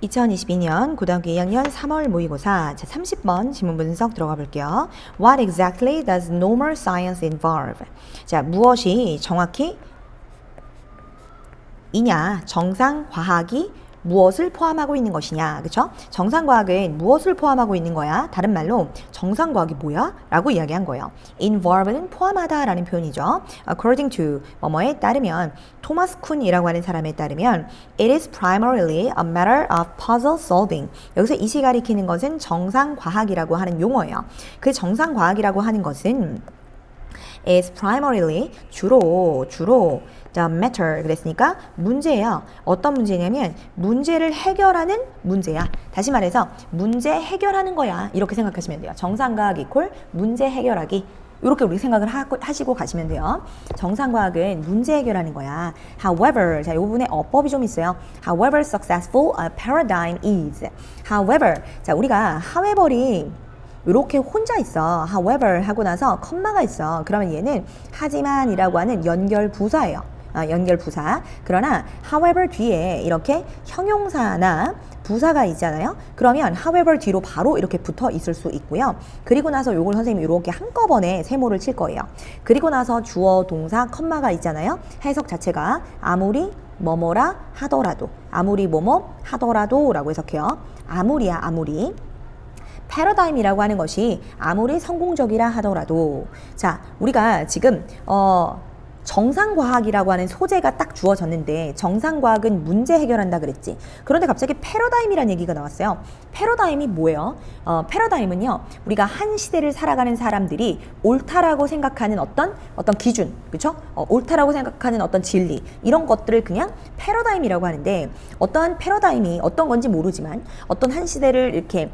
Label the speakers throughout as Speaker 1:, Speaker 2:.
Speaker 1: 2022년 고등학교 2학년 3월 모의고사 자 30번 지문 분석 들어가 볼게요. What exactly does normal science involve? 자, 무엇이 정확히 이냐? 정상 과학이 무엇을 포함하고 있는 것이냐, 그쵸? 정상과학은 무엇을 포함하고 있는 거야? 다른 말로 정상과학이 뭐야? 라고 이야기한 거예요. involve는 포함하다 라는 표현이죠. according to 뭐뭐에 따르면 토마스 쿤이라고 하는 사람에 따르면 it is primarily a matter of puzzle solving. 여기서 이시 가리키는 것은 정상과학이라고 하는 용어예요. 그 정상과학이라고 하는 것은 is primarily 주로 the matter 그랬으니까 문제예요. 어떤 문제냐면 문제를 해결하는 문제야. 다시 말해서 문제 해결하는 거야. 이렇게 생각하시면 돼요. 정상과학 이퀄 문제 해결하기. 이렇게 우리 생각을 하시고 가시면 돼요. 정상과학은 문제 해결하는 거야. However, 자, 이 부분에 어법이 좀 있어요. However successful a paradigm is. However, 자, 우리가 however이 이렇게 혼자 있어. however 하고 나서 컴마가 있어. 그러면 얘는 하지만이라고 하는 연결 부사예요. 연결 부사. 그러나 however 뒤에 이렇게 형용사나 부사가 있잖아요. 그러면 however 뒤로 바로 이렇게 붙어 있을 수 있고요. 그리고 나서 요걸 선생님이 이렇게 한꺼번에 세모를 칠 거예요. 그리고 나서 주어, 동사, 컴마가 있잖아요. 해석 자체가 아무리 뭐뭐라 하더라도, 아무리 뭐뭐 하더라도 라고 해석해요. 아무리야, 아무리. 패러다임이라고 하는 것이 아무리 성공적이라 하더라도, 자, 우리가 지금 정상과학이라고 하는 소재가 딱 주어졌는데 정상과학은 문제 해결한다 그랬지. 그런데 갑자기 패러다임이라는 얘기가 나왔어요. 패러다임이 뭐예요? 패러다임은요, 우리가 한 시대를 살아가는 사람들이 옳다라고 생각하는 어떤 기준, 그렇죠? 옳다라고 생각하는 어떤 진리, 이런 것들을 그냥 패러다임이라고 하는데, 어떠한 패러다임이 어떤 건지 모르지만 어떤 한 시대를 이렇게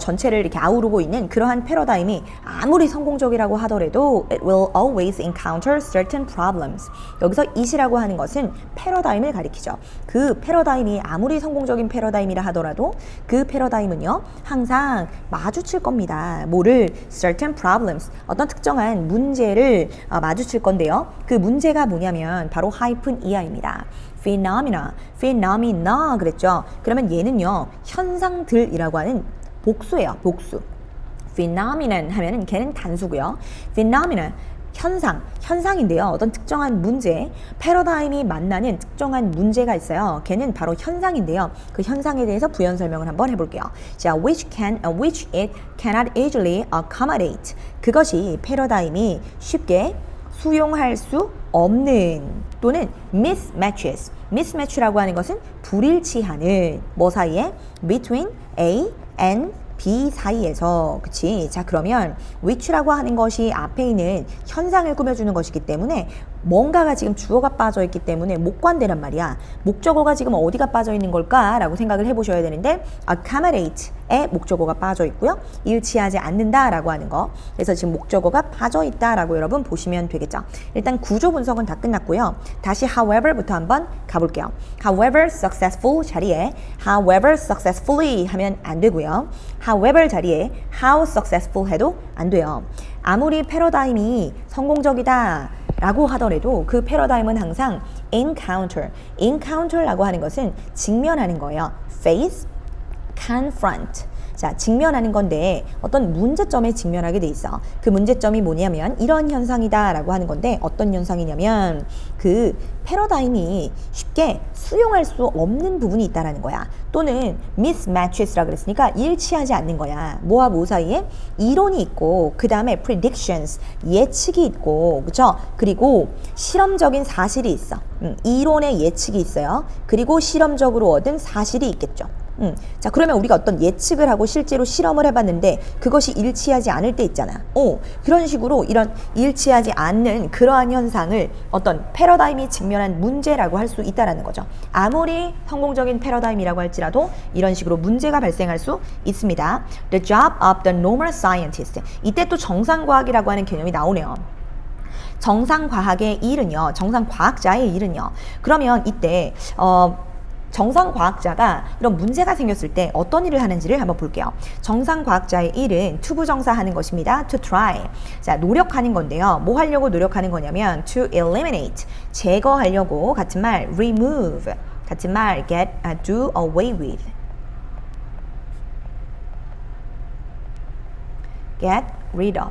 Speaker 1: 전체를 이렇게 아우르고 있는 그러한 패러다임이 아무리 성공적이라고 하더라도 it will always encounter certain problems. 여기서 it이라고 하는 것은 패러다임을 가리키죠. 그 패러다임이 아무리 성공적인 패러다임이라 하더라도 그 패러다임은요, 항상 마주칠 겁니다. 뭐를? certain problems. 어떤 특정한 문제를 마주칠 건데요. 그 문제가 뭐냐면 바로 하이픈 이하입니다. phenomena 그랬죠. 그러면 얘는요, 현상들이라고 하는 복수예요. 복수. phenomenon 하면은 걔는 단수고요. phenomenon 현상인데요. 어떤 특정한 문제, 패러다임이 만나는 특정한 문제가 있어요. 걔는 바로 현상인데요. 그 현상에 대해서 부연 설명을 한번 해볼게요. 자, which it cannot easily accommodate. 그것이 패러다임이 쉽게 수용할 수 없는, 또는 mismatch라고 하는 것은 불일치하는 뭐 사이에? between A and B 사이에서. 그치? 자, 그러면 which라고 하는 것이 앞에 있는 현상을 꾸며주는 것이기 때문에 뭔가가 지금 주어가 빠져 있기 때문에 목관대란 말이야. 목적어가 지금 어디가 빠져 있는 걸까? 라고 생각을 해보셔야 되는데, accommodate에 목적어가 빠져 있고요. 일치하지 않는다 라고 하는 거. 그래서 지금 목적어가 빠져 있다 라고 여러분 보시면 되겠죠. 일단 구조 분석은 다 끝났고요. 다시 however부터 한번 가볼게요. however successful 자리에 however successfully 하면 안 되고요. however 자리에 how successful 해도 안 돼요. 아무리 패러다임이 성공적이다 라고 하더라도 그 패러다임은 항상 encounter라고 하는 것은 직면하는 거예요. face, confront. 자, 직면하는 건데 어떤 문제점에 직면하게 돼 있어. 그 문제점이 뭐냐면 이런 현상이다 라고 하는 건데, 어떤 현상이냐면 그 패러다임이 쉽게 수용할 수 없는 부분이 있다라는 거야. 또는 mismatches라 그랬으니까 일치하지 않는 거야. 뭐와 뭐 사이에? 이론이 있고 그 다음에 predictions 예측이 있고, 그쵸? 그리고 실험적인 사실이 있어. 이론의 예측이 있어요. 그리고 실험적으로 얻은 사실이 있겠죠. 자, 그러면 우리가 어떤 예측을 하고 실제로 실험을 해봤는데 그것이 일치하지 않을 때 있잖아. 그런 식으로 이런 일치하지 않는 그러한 현상을 어떤 패러다임이 직면한 문제라고 할 수 있다라는 거죠. 아무리 성공적인 패러다임이라고 할지라도 이런 식으로 문제가 발생할 수 있습니다. The job of the normal scientist. 이때 또 정상과학이라고 하는 개념이 나오네요. 정상과학의 일은요, 정상과학자의 일은요. 그러면 이때 정상과학자가 이런 문제가 생겼을 때 어떤 일을 하는지를 한번 볼게요. 정상과학자의 일은 투부정사 하는 것입니다. to try. 자, 노력하는 건데요. 뭐 하려고 노력하는 거냐면 to eliminate. 제거하려고, 같은 말 remove. 같은 말 get, do away with. get rid of.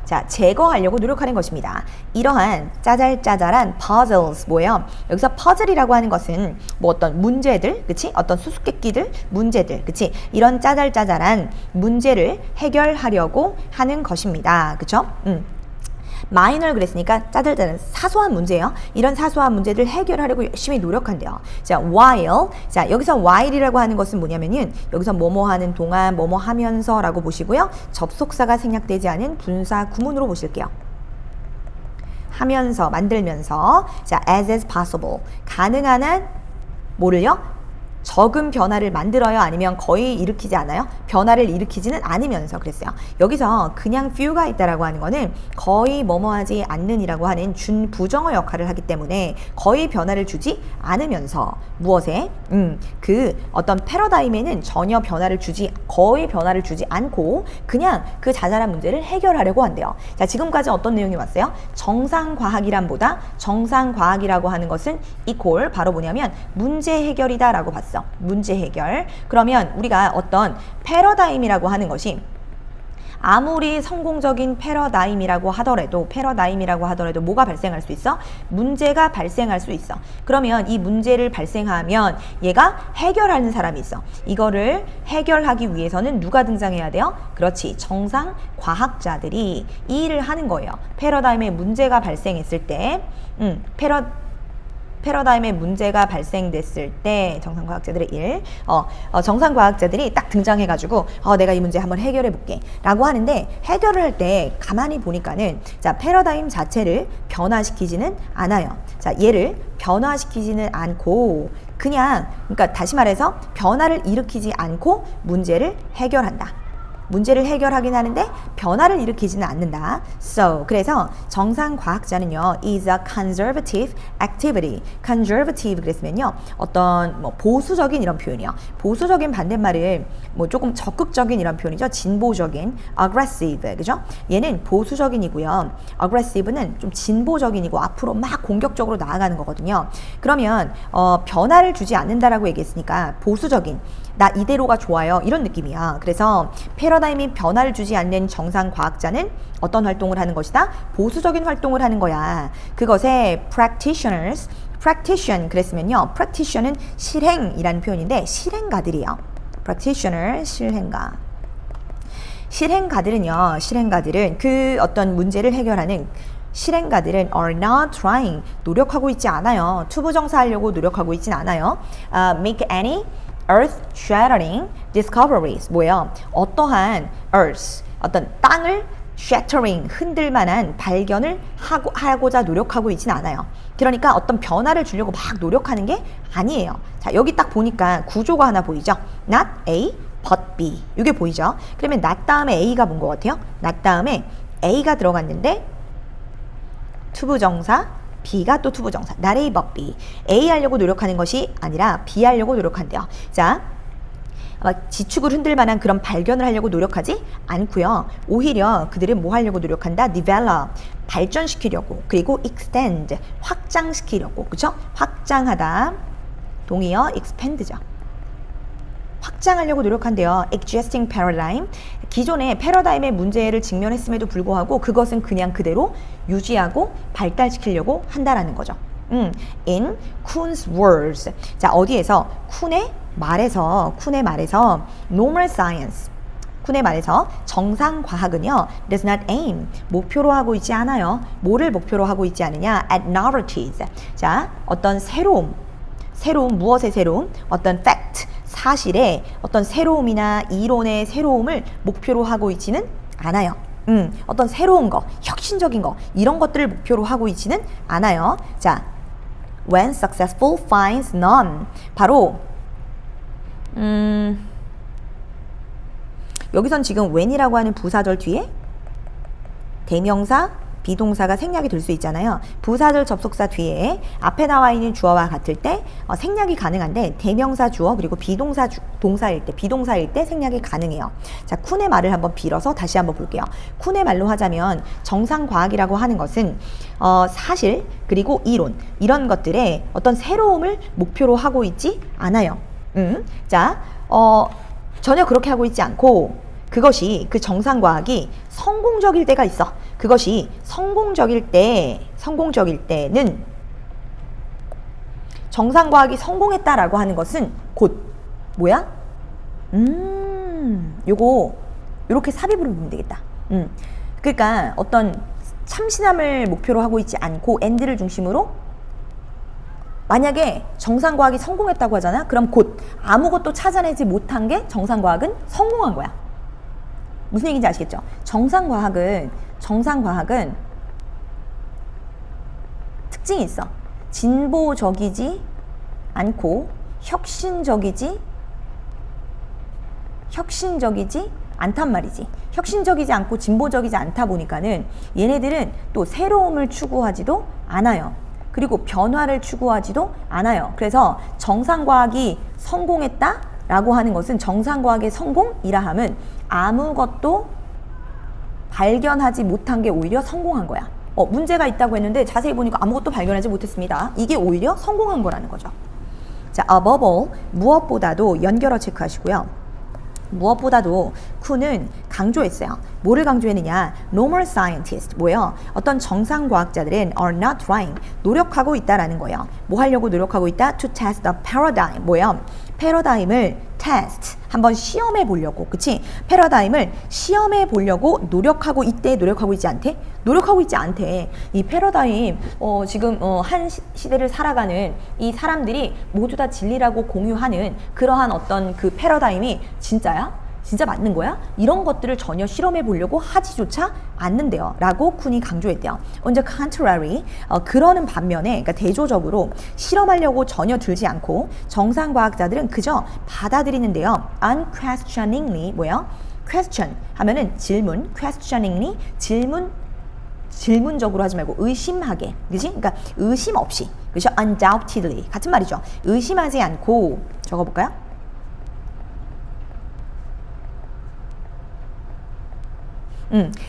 Speaker 1: 자, 제거하려고 노력하는 것입니다. 이러한 짜잘짜잘한 puzzles 뭐예요? 여기서 퍼즐이라고 하는 것은 뭐 어떤 문제들, 그치? 어떤 수수께끼들, 문제들, 그치? 이런 짜잘짜잘한 문제를 해결하려고 하는 것입니다. 그쵸? 마이너를 그랬으니까 짜잘짜잘한 사소한 문제예요. 이런 사소한 문제들 해결하려고 열심히 노력한대요. 자, while. 자, 여기서 while이라고 하는 것은 뭐냐면은 여기서 뭐뭐 하는 동안 뭐뭐 하면서라고 보시고요. 접속사가 생략되지 않은 분사 구문으로 보실게요. 하면서, 만들면서. 자, as possible. 가능한 한 뭐를요? 적은 변화를 만들어요? 아니면 거의 일으키지 않아요? 변화를 일으키지는 않으면서 그랬어요. 여기서 그냥 few가 있다라고 하는 거는 거의 뭐뭐하지 않는이라고 하는 준부정어 역할을 하기 때문에 거의 변화를 주지 않으면서 무엇에? 그 어떤 패러다임에는 전혀 변화를 주지 거의 변화를 주지 않고 그냥 그 자잘한 문제를 해결하려고 한대요. 자, 지금까지 어떤 내용이 왔어요? 정상과학이란보다 정상과학이라고 하는 것은 equal 바로 뭐냐면 문제 해결이다 라고 봤어요. 문제 해결. 그러면 우리가 어떤 패러다임이라고 하는 것이 아무리 성공적인 패러다임이라고 하더라도 뭐가 발생할 수 있어? 문제가 발생할 수 있어. 그러면 이 문제를 발생하면 얘가 해결하는 사람이 있어. 이거를 해결하기 위해서는 누가 등장해야 돼요? 그렇지. 정상 과학자들이 이 일을 하는 거예요. 패러다임에 문제가 발생했을 때 패러다임에 문제가 발생됐을 때 정상과학자들의 일, 정상과학자들이 딱 등장해가지고 내가 이 문제 한번 해결해 볼게 라고 하는데 해결을 할 때 가만히 보니까는 자, 패러다임 자체를 변화시키지는 않아요. 자, 얘를 변화시키지는 않고 그냥 그러니까 다시 말해서 변화를 일으키지 않고 문제를 해결한다. 문제를 해결하긴 하는데 변화를 일으키지는 않는다. So, 그래서 정상과학자는요, is a conservative activity. conservative 그랬으면요, 어떤 뭐 보수적인 이런 표현이요. 보수적인 반대말을 뭐 조금 적극적인 이런 표현이죠. 진보적인, aggressive, 그죠? 얘는 보수적인이고요. aggressive는 좀 진보적인이고 앞으로 막 공격적으로 나아가는 거거든요. 그러면 변화를 주지 않는다라고 얘기했으니까 보수적인, 나 이대로가 좋아요. 이런 느낌이야. 그래서 패러다임이 변화를 주지 않는 정상과학자는 어떤 활동을 하는 것이다? 보수적인 활동을 하는 거야. 그것에 practitioners, practition 그랬으면요. practition은 실행이라는 표현인데 실행가들이에요. practitioner, 실행가. 실행가들은 그 어떤 문제를 해결하는 실행가들은 are not trying, 노력하고 있지 않아요. 투부정사하려고 노력하고 있진 않아요. Make any earth-shattering discoveries. 뭐예요? 어떠한 earth, 어떤 땅을 shattering, 흔들 만한 발견을 하고자 노력하고 있진 않아요. 그러니까 어떤 변화를 주려고 막 노력하는 게 아니에요. 자, 여기 딱 보니까 구조가 하나 보이죠? Not A, but B. 이게 보이죠? 그러면 not 다음에 A가 뭔 것 같아요? not 다음에 A가 들어갔는데 투부정사, B가 또 투부정사. not A but B. A 하려고 노력하는 것이 아니라 B 하려고 노력한대요. 자, 지축을 흔들 만한 그런 발견을 하려고 노력하지 않고요. 오히려 그들은 뭐 하려고 노력한다? develop, 발전시키려고. 그리고 extend, 확장시키려고. 그쵸? 확장하다. 동의어 expand죠. 확장하려고 노력한대요. existing paradigm. 기존의 패러다임의 문제를 직면했음에도 불구하고 그것은 그냥 그대로 유지하고 발달시키려고 한다라는 거죠. In Kuhn's words. 자, 어디에서? 쿤의 말에서 normal science. 쿤의 말에서 정상과학은요, does not aim, 목표로 하고 있지 않아요. 뭐를 목표로 하고 있지 않느냐? At novelties. 자, 어떤 새로움, 무엇의 새로움? 어떤 fact, 사실의 어떤 새로움이나 이론의 새로움을 목표로 하고 있지는 않아요. 어떤 새로운 거, 혁신적인 거, 이런 것들을 목표로 하고 있지는 않아요. 자, when successful finds none. 바로 여기선 지금 when이라고 하는 부사절 뒤에 대명사, 비동사가 생략이 될 수 있잖아요. 부사절 접속사 뒤에 앞에 나와 있는 주어와 같을 때 생략이 가능한데 대명사 주어 그리고 비동사 동사일 때 생략이 가능해요. 자, 쿤의 말을 한번 빌어서 다시 한번 볼게요. 쿤의 말로 하자면 정상과학이라고 하는 것은 사실 그리고 이론 이런 것들의 어떤 새로움을 목표로 하고 있지 않아요. 자, 전혀 그렇게 하고 있지 않고 그것이 그 정상과학이 성공적일 때가 있어. 그것이 성공적일 때는 정상과학이 성공했다라고 하는 것은 곧 뭐야? 요거 요렇게 삽입으로 보면 되겠다. 그러니까 어떤 참신함을 목표로 하고 있지 않고 엔드를 중심으로 만약에 정상과학이 성공했다고 하잖아. 그럼 곧 아무것도 찾아내지 못한 게 정상과학은 성공한 거야. 무슨 얘기인지 아시겠죠? 정상과학은 특징이 있어. 진보적이지 않고 혁신적이지 않단 말이지. 혁신적이지 않고 진보적이지 않다 보니까는 얘네들은 또 새로움을 추구하지도 않아요. 그리고 변화를 추구하지도 않아요. 그래서 정상과학이 성공했다라고 하는 것은 정상과학의 성공이라 함은 아무것도 발견하지 못한 게 오히려 성공한 거야. 문제가 있다고 했는데 자세히 보니까 아무것도 발견하지 못했습니다. 이게 오히려 성공한 거라는 거죠. 자, above all, 무엇보다도 연결어 체크하시고요. 무엇보다도 쿤은 강조했어요. 뭐를 강조했느냐? Normal scientists, 뭐예요? 어떤 정상과학자들은 are not trying, 노력하고 있다라는 거예요. 뭐 하려고 노력하고 있다? To test the paradigm, 뭐예요? 패러다임을 test, 한번 시험해 보려고, 그치? 패러다임을 시험해 보려고 노력하고 있대, 노력하고 있지 않대? 노력하고 있지 않대. 이 패러다임, 지금 한 시대를 살아가는 이 사람들이 모두 다 진리라고 공유하는 그러한 어떤 그 패러다임이 진짜야? 진짜 맞는 거야? 이런 것들을 전혀 실험해 보려고 하지조차 않는데요. 라고 쿤이 강조했대요. On the contrary, 그러는 반면에, 그러니까 대조적으로 실험하려고 전혀 들지 않고 정상과학자들은 그저 받아들이는데요. Unquestioningly, 뭐예요? Question 하면은 질문, questioningly, 질문적으로 하지 말고 의심하게, 그지? 그러니까 의심 없이, 그죠? Undoubtedly 같은 말이죠. 의심하지 않고, 적어볼까요?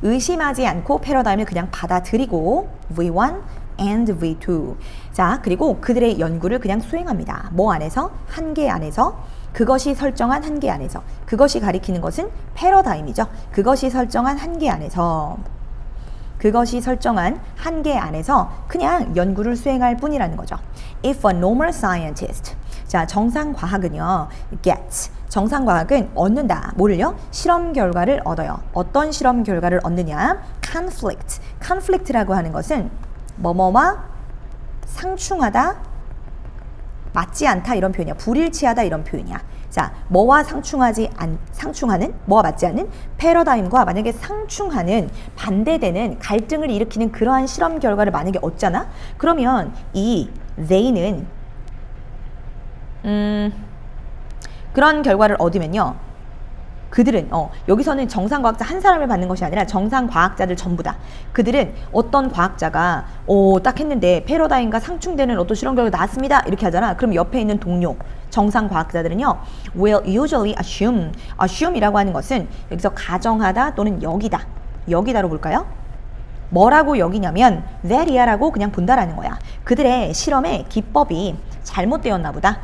Speaker 1: 의심하지 않고 패러다임을 그냥 받아들이고 V1 and V2. 자, 그리고 그들의 연구를 그냥 수행합니다. 뭐 안에서? 한계 안에서. 그것이 설정한 한계 안에서. 그것이 가리키는 것은 패러다임이죠. 그것이 설정한 한계 안에서. 그것이 설정한 한계 안에서 그냥 연구를 수행할 뿐이라는 거죠. If a normal scientist, 자, 정상과학은요, gets, 정상과학은 얻는다. 뭐를요? 실험 결과를 얻어요. 어떤 실험 결과를 얻느냐? conflict. conflict라고 하는 것은 뭐뭐와 상충하다, 맞지 않다 이런 표현이야. 불일치하다 이런 표현이야. 자, 뭐와 상충하는, 뭐와 맞지 않는 패러다임과 만약에 상충하는, 반대되는, 갈등을 일으키는 그러한 실험 결과를 만약에 얻잖아? 그러면 이 they는 그런 결과를 얻으면요, 그들은 여기서는 정상과학자 한 사람을 받는 것이 아니라 정상과학자들 전부 다, 그들은 어떤 과학자가 딱 했는데 패러다임과 상충되는 어떤 실험 결과가 나왔습니다 이렇게 하잖아. 그럼 옆에 있는 동료 정상과학자들은요 will usually assume이라고 하는 것은 여기서 가정하다 또는 여기다로 볼까요? 뭐라고 여기냐면 that이야라고 그냥 본다라는 거야. 그들의 실험의 기법이 잘못되었나 보다.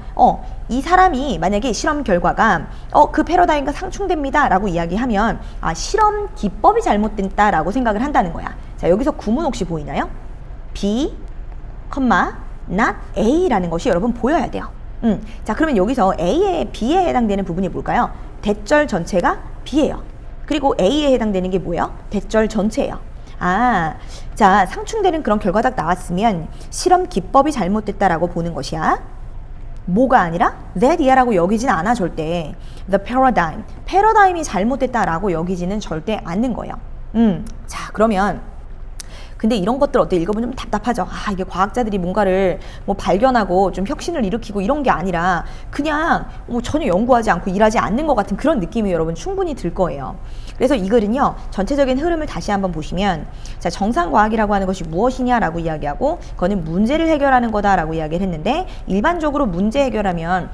Speaker 1: 이 사람이 만약에 실험 결과가 그 패러다임과 상충됩니다 라고 이야기하면 실험 기법이 잘못됐다라고 생각을 한다는 거야. 자, 여기서 구문 혹시 보이나요? B, not A라는 것이 여러분 보여야 돼요. 자, 그러면 여기서 B에 해당되는 부분이 뭘까요? 대절 전체가 B예요. 그리고 A에 해당되는 게 뭐예요? 대절 전체예요. 자, 상충되는 그런 결과가 나왔으면 실험 기법이 잘못됐다라고 보는 것이야. 뭐가 아니라 that이야라고 여기지는 않아 절대. The paradigm, 패러다임이 잘못됐다라고 여기지는 절대 않는 거예요. 자, 그러면 근데 이런 것들 어때? 읽어보면 좀 답답하죠. 이게 과학자들이 뭔가를 뭐 발견하고 좀 혁신을 일으키고 이런 게 아니라 그냥 뭐 전혀 연구하지 않고 일하지 않는 것 같은 그런 느낌이 여러분 충분히 들 거예요. 그래서 이 글은요, 전체적인 흐름을 다시 한번 보시면, 자, 정상과학이라고 하는 것이 무엇이냐라고 이야기하고, 그거는 문제를 해결하는 거다라고 이야기를 했는데, 일반적으로 문제 해결하면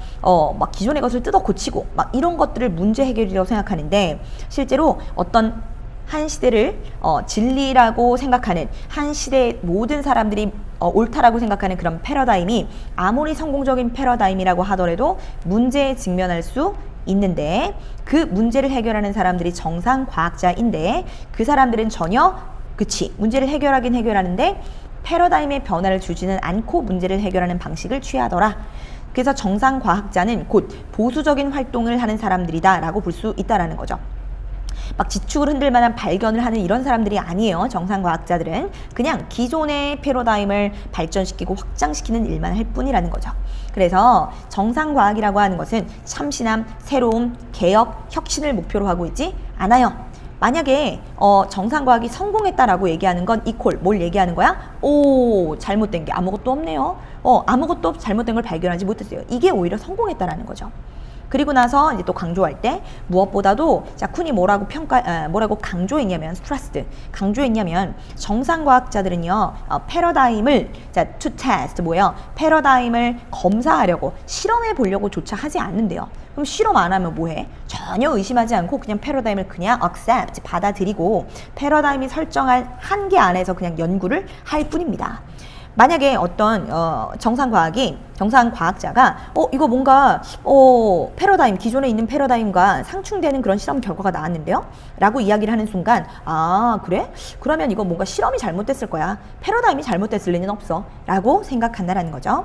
Speaker 1: 막 기존의 것을 뜯어 고치고 막 이런 것들을 문제 해결이라고 생각하는데, 실제로 어떤 한 시대를 진리라고 생각하는, 한 시대의 모든 사람들이 옳다라고 생각하는 그런 패러다임이 아무리 성공적인 패러다임이라고 하더라도 문제에 직면할 수 있는데 그 문제를 해결하는 사람들이 정상과학자인데 그 사람들은 전혀 그치 문제를 해결하긴 해결하는데 패러다임의 변화를 주지는 않고 문제를 해결하는 방식을 취하더라. 그래서 정상과학자는 곧 보수적인 활동을 하는 사람들이다 라고 볼 수 있다라는 거죠. 막 지축을 흔들 만한 발견을 하는 이런 사람들이 아니에요. 정상과학자들은 그냥 기존의 패러다임을 발전시키고 확장시키는 일만 할 뿐이라는 거죠. 그래서 정상과학이라고 하는 것은 참신함, 새로움, 개혁, 혁신을 목표로 하고 있지 않아요. 만약에 정상과학이 성공했다라고 얘기하는 건 이퀄 뭘 얘기하는 거야? 오, 잘못된 게 아무것도 없네요. 아무것도 잘못된 걸 발견하지 못했어요. 이게 오히려 성공했다라는 거죠. 그리고 나서 이제 또 강조할 때 무엇보다도 자 쿤이 뭐라고 강조했냐면 스트레스드 강조했냐면 정상과학자들은요 패러다임을 자 to test 뭐예요? 패러다임을 검사하려고 실험해 보려고조차 하지 않는데요. 그럼 실험 안 하면 뭐해? 전혀 의심하지 않고 그냥 패러다임을 그냥 accept 받아들이고 패러다임이 설정한 한계 안에서 그냥 연구를 할 뿐입니다. 만약에 어떤 정상과학자가 이거 뭔가 패러다임 기존에 있는 패러다임과 상충되는 그런 실험 결과가 나왔는데요 라고 이야기를 하는 순간 아 그래? 그러면 이거 뭔가 실험이 잘못됐을 거야 패러다임이 잘못됐을 리는 없어 라고 생각한다라는 거죠.